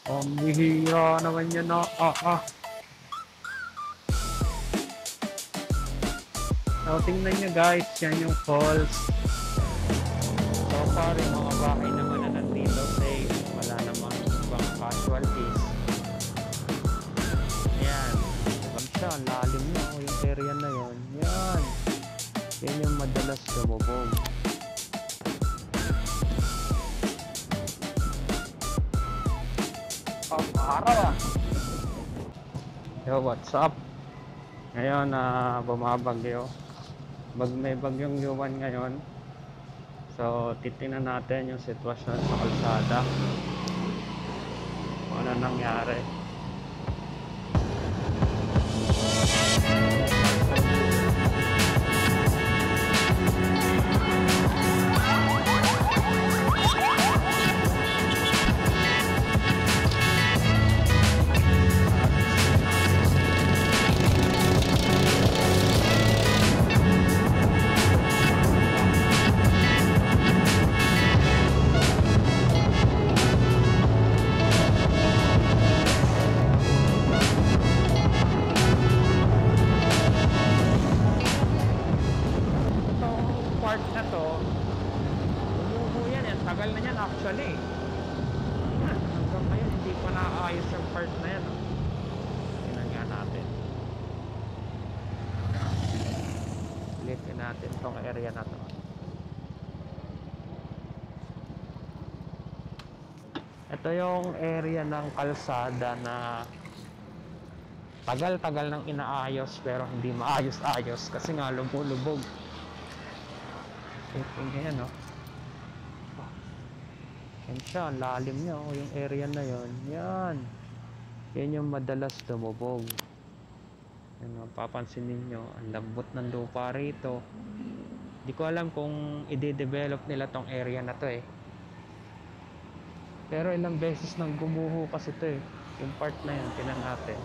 Ang bihira naman yan na So, tingnan nyo guys, yan yung falls. So far, yung mga bahay naman na nandito safe. Wala namang ibang casualties. Yan. Diba siya, ang lalim na yung area na yon. Yan. Yan yung madalas lumubog. Araw ah. Yo, what's up? Ngayon bumabagyo. May bagyong Yuan ngayon. So, titingnan natin yung sitwasyon sa kalsada. Ano nangyari. Part na to, umuho yan. Tagal na yan actually. Yan, hanggang ngayon hindi pa naayos yung part na yan. Tingnan nga natin. Ulitin natin tong area na to. Ito yung area ng kalsada na tagal-tagal nang inaayos pero hindi maayos-ayos kasi nga lubog-lubog. Tingnan yan, no? Yan siya, ang lalim niya, yung area na yon. Yan. Yan yung madalas lumubog. Yan, papansin ninyo, ang lambot ng lupa rito. Hindi ko alam kung i-develop nila tong area na to eh. Pero ilang beses nang gumuho kasi to eh. Yung part na yan, tingnan natin.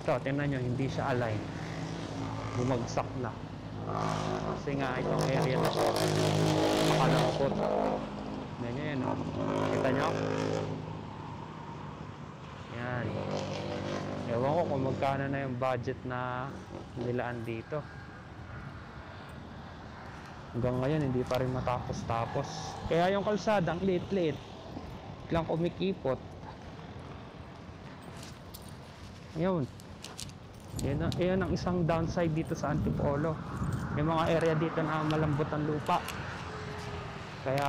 Ito, tingnan nyo, hindi siya align. Bumagsak na. Kasi nga itong area na siya nakalangkot. Tingnan nyo yan, oh. Kita nyo? Yan. Ewan ko kung magkano na yung budget na nilaan dito. Hanggang ngayon hindi pa rin matapos-tapos. Kaya yung kalsada ang liit-liit lang kumikipot. Yun. Yan ang isang downside dito sa Antipolo. May mga area dito na malambot ang lupa. Kaya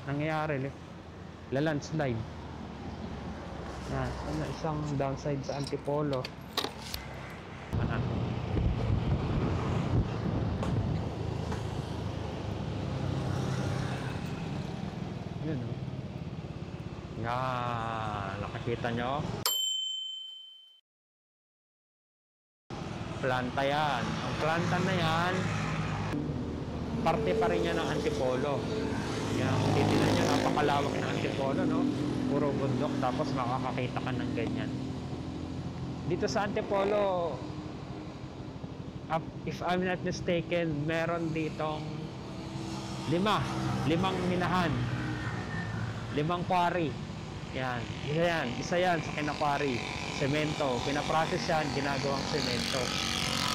nangyayari landslide. Yan, isang downside sa Antipolo. Yun, oh. Yan, nakakita nyo? Planta yan. Ang planta na yan, parte pa rin yan ng Antipolo. Yan, titignan nyo, napakalawak ng Antipolo, no? Puro bundok, tapos makakakita ka ng ganyan. Dito sa Antipolo, if I'm not mistaken, meron ditong limang minahan, 5 quarry. Yan, isa yan sa kinakwari. Semento, pinaprocess yan, ginagawang semento.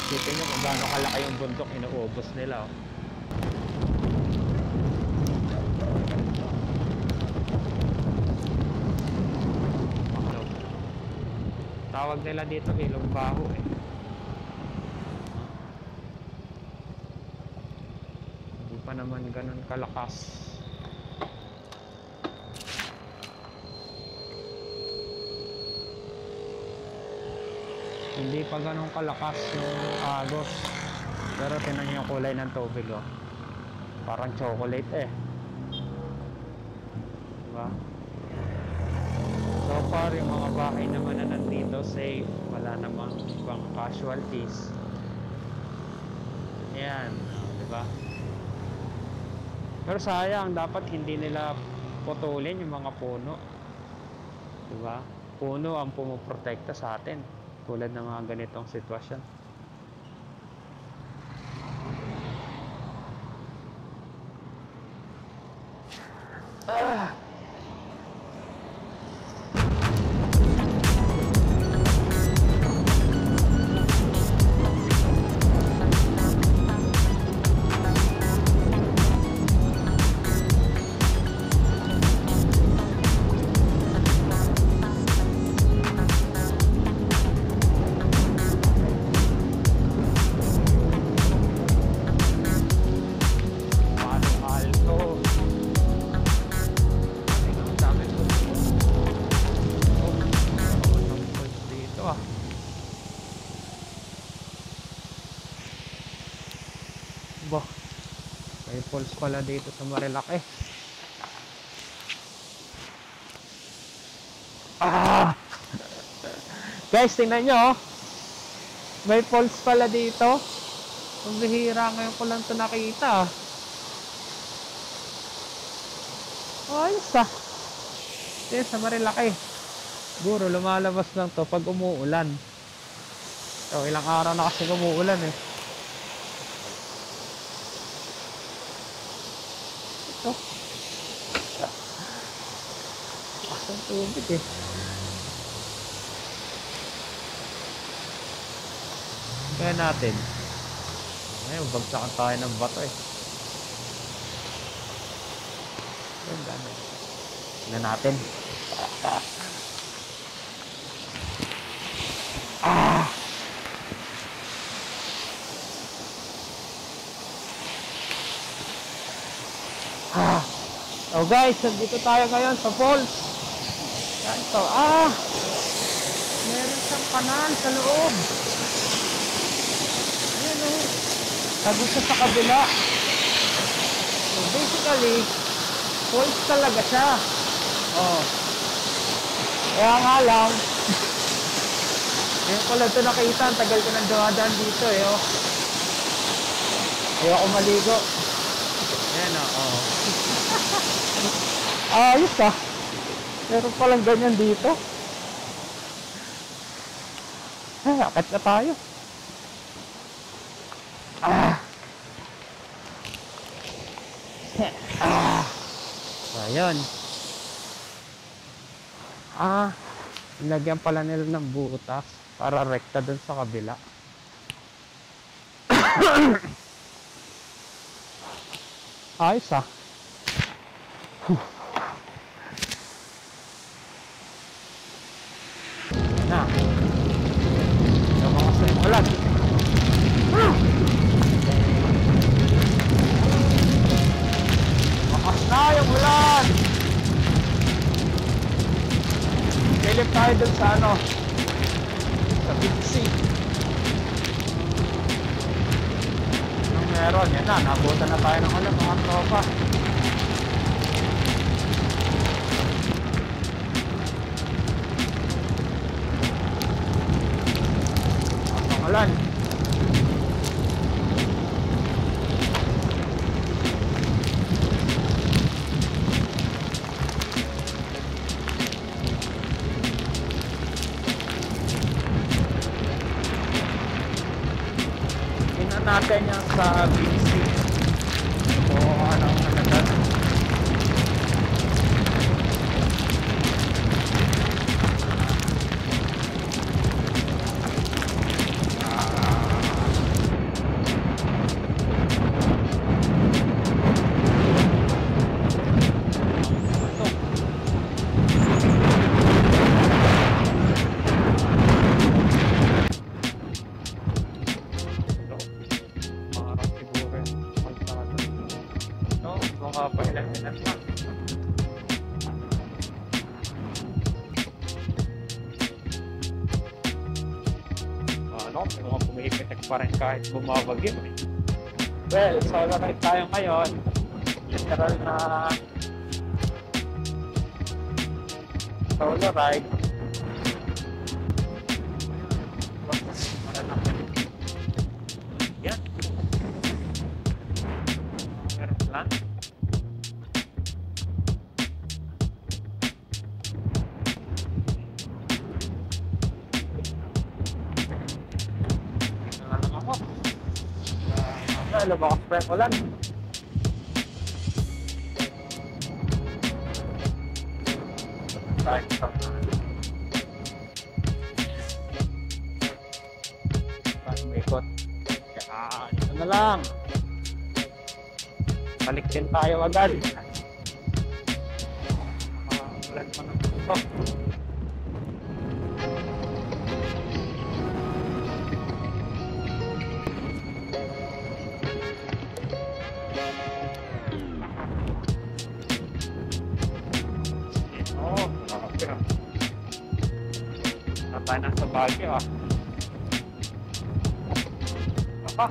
Kita nyo kung gaano kalaki yung bundok, inuubos nila, oh. Tawag nila dito ilog baho eh. Hindi pa naman ganun kalakas. Hindi pa ganun kalakas yung agos. Pero tingnan niyo yung kulay ng tubig, oh. Parang chocolate eh. Diba? So far, yung mga bahay naman na nandito safe. Wala namang ibang casualties. Yan, diba? Pero sayang, dapat hindi nila putulin yung mga puno. Diba? Puno ang pumoprotekta sa atin tulad ng mga ganitong sitwasyon. Ah. May falls pala dito sa Marilaki. Ah! Guys, tingnan nyo, oh. May falls pala dito. Ang bihira, ngayon ko lang ito nakita. Ayos ah. Dito sa Marilaki. Siguro lumalabas lang to pag umuulan. So, ilang araw na kasi umuulan eh. Ito. Asang tubig eh. Kaya natin. Ngayon, bagsakan tayo ng bato eh. Ganda na. Tignan natin. Ah! Ah! So guys, nandito tayo ngayon sa falls. Yan to. Ah! Meron siyang kanal sa loob. Ayan o. Tago siya sa kabila. So basically, falls talaga siya. Oh. Kaya nga lang, ngayon ko lang ito nakita. Ang tagal ko nang dumadaan dito eh. Oh. Ayoko maligo. Ayan o. Oh. Ayos ah. Meron palang ganyan dito. Ay, akit na tayo. Ah. Ah. Ayun. Ah. Nilagyan pala nila ng butas para rekta dun sa kabila. Ayos ah. Na. Lumakas na yung ulan. Lumakas na yung ulan. Pilip tayo dun sa ano, sa Big C. Anong meron? Yan na, nabutan na tayo ng ulan mga tropa. Ulan. Tingnan natin yung sa BC. O ano ang halaga. Mga pumipitek pa rin kahit bumabagyo. Well, solo ride tayo ngayon. Literal na solo ride. Yan. Meron lang. Lumakas pa yung ulan. Tayo sa ikot. Yan, ito na lang. Balik din tayo agad. Ulan pa ng ito. Tayo na sa Baguio ah. Apa?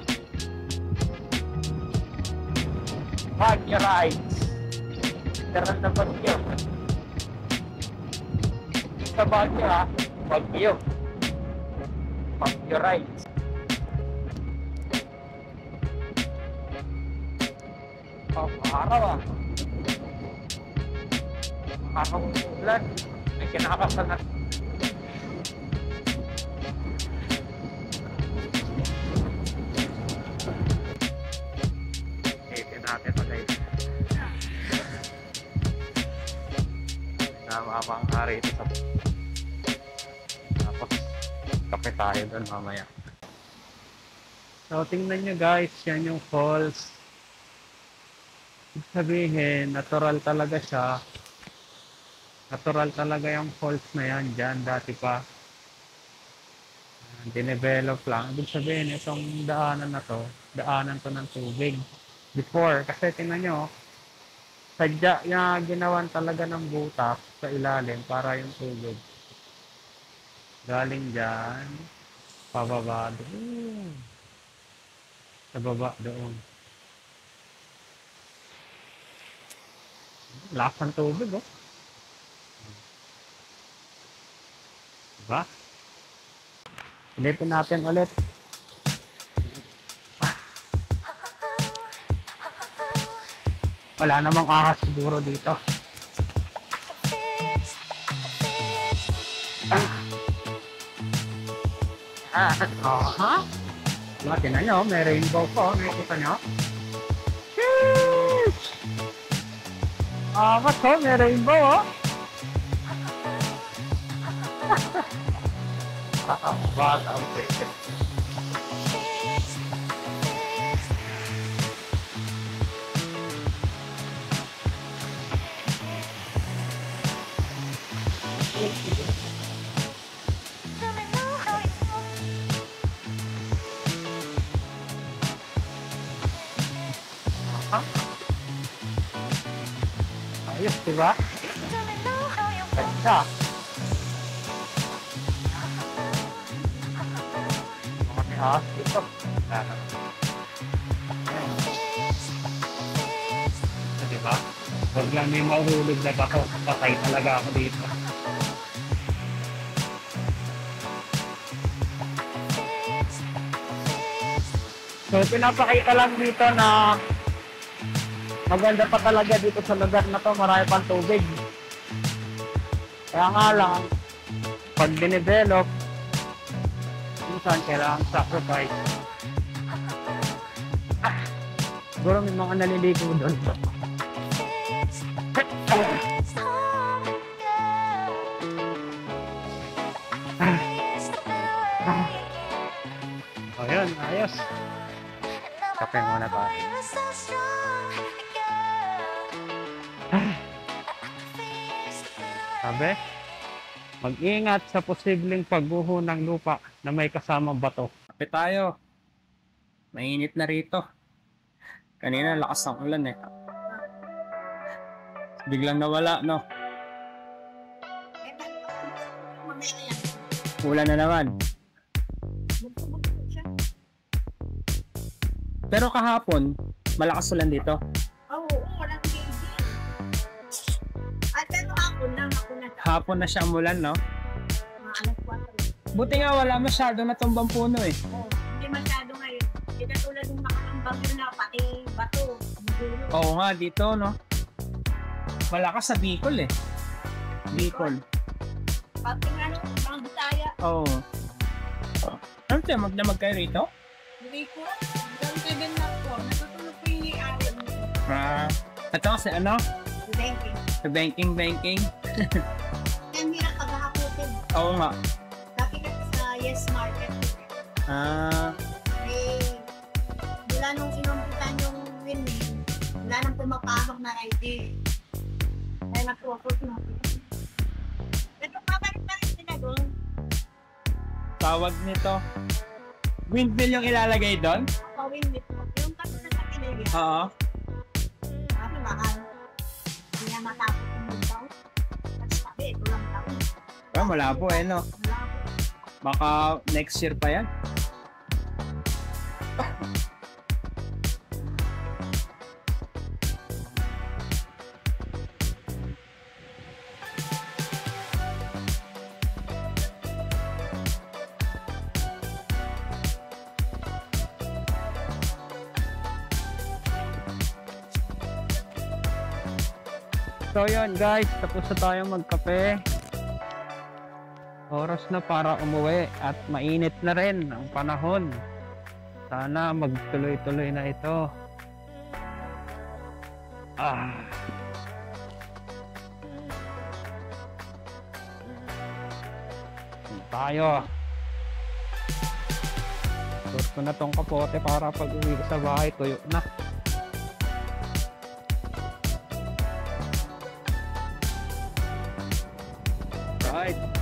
Baguio rides. Daran na Baguio. Sa Baguio ah. Baguio. Baguio rides. Oh, araw ah. Araw ulan. May kinakasan na. Natin pa guys. Namamang hari ito sa tapos kape tayo doon mamaya. So tingnan nyo guys, yan yung falls. Ibig sabihin, natural talaga siya. Natural talaga yung falls na yan dyan, dati pa. Dinevelop lang. Ibig sabihin, itong daanan na to, daanan to ng tubig. Before, kasi tingnan nyo, sadya niya ginawan talaga ng butas sa ilalim para yung tubig galing dyan, pababa doon, sa baba doon. Lakas ng tubig, oh. Diba? Silipin natin ulit. Wala namang ahas siguro dito. Aha. Tingnan nyo, may rainbow po. Nakikita nyo? Ahas po, may rainbow oh. Bata ang pwede. Ayos, diba? Ganda. Mga may ahas dito. Diba? Huwag lang may mahuhulog na bato. Patay talaga ako dito. So, pinapakita lang dito na maganda pa talaga dito sa lugar na to, marami pang tubig. Kaya nga lang, pag dinevelop, minsan kailangan sacrifice. Siguro may mga naliligo doon. O yun, ayos. Kape muna tayo. Sabi, mag-ingat sa posibleng pagguho ng lupa na may kasamang bato. Kape tayo. Mainit na rito. Kanina lakas ng ulan eh. Biglang nawala, no? Ulan na naman. Pero kahapon, malakas ulan dito. Oo, walang baby. Ay, pero hapon na. Hapon na siya umulan, no? Mga alas 4. Buti nga wala masyado na tumbang puno eh. Oo, hindi masyado ngayon. Hindi katulad ng nakakambang yun na pati bato. Oo nga, dito, no? Malakas sa Bicol eh. Bicol. Pati nga nung mga Bisaya. Oo. Ano tayo, magdamag kayo rito? Hindi ko. Hanggang 7 na po. Natutulog ko yung i-aral mo. Ito kasi ano? Banking. Sa banking. Oo nga. Dati kasi sa Yes Market. Ah, Eh, mula nung inumpitan yung windmill, wala nang pumapasok na ID. Kaya nag-focus na. Pero babalik pa rin sila doon. tawag nito. Windmill yung ilalagay doon? Ako windmill. Yung kasi sa pinili. Oo. Sabi mahal. Hindi niya matapos yung taon. At sabi, ito lang taon. Ah, malabo eh, no? Wala ako. Baka next year pa yan. So yun guys, tapos na tayong magkape. Oras na para umuwi at mainit na rin ang panahon. Sana magtuloy-tuloy na ito. Ah. Tayo. Suot ko na tong kapote para pag uwi ko sa bahay, tuyo na. Right.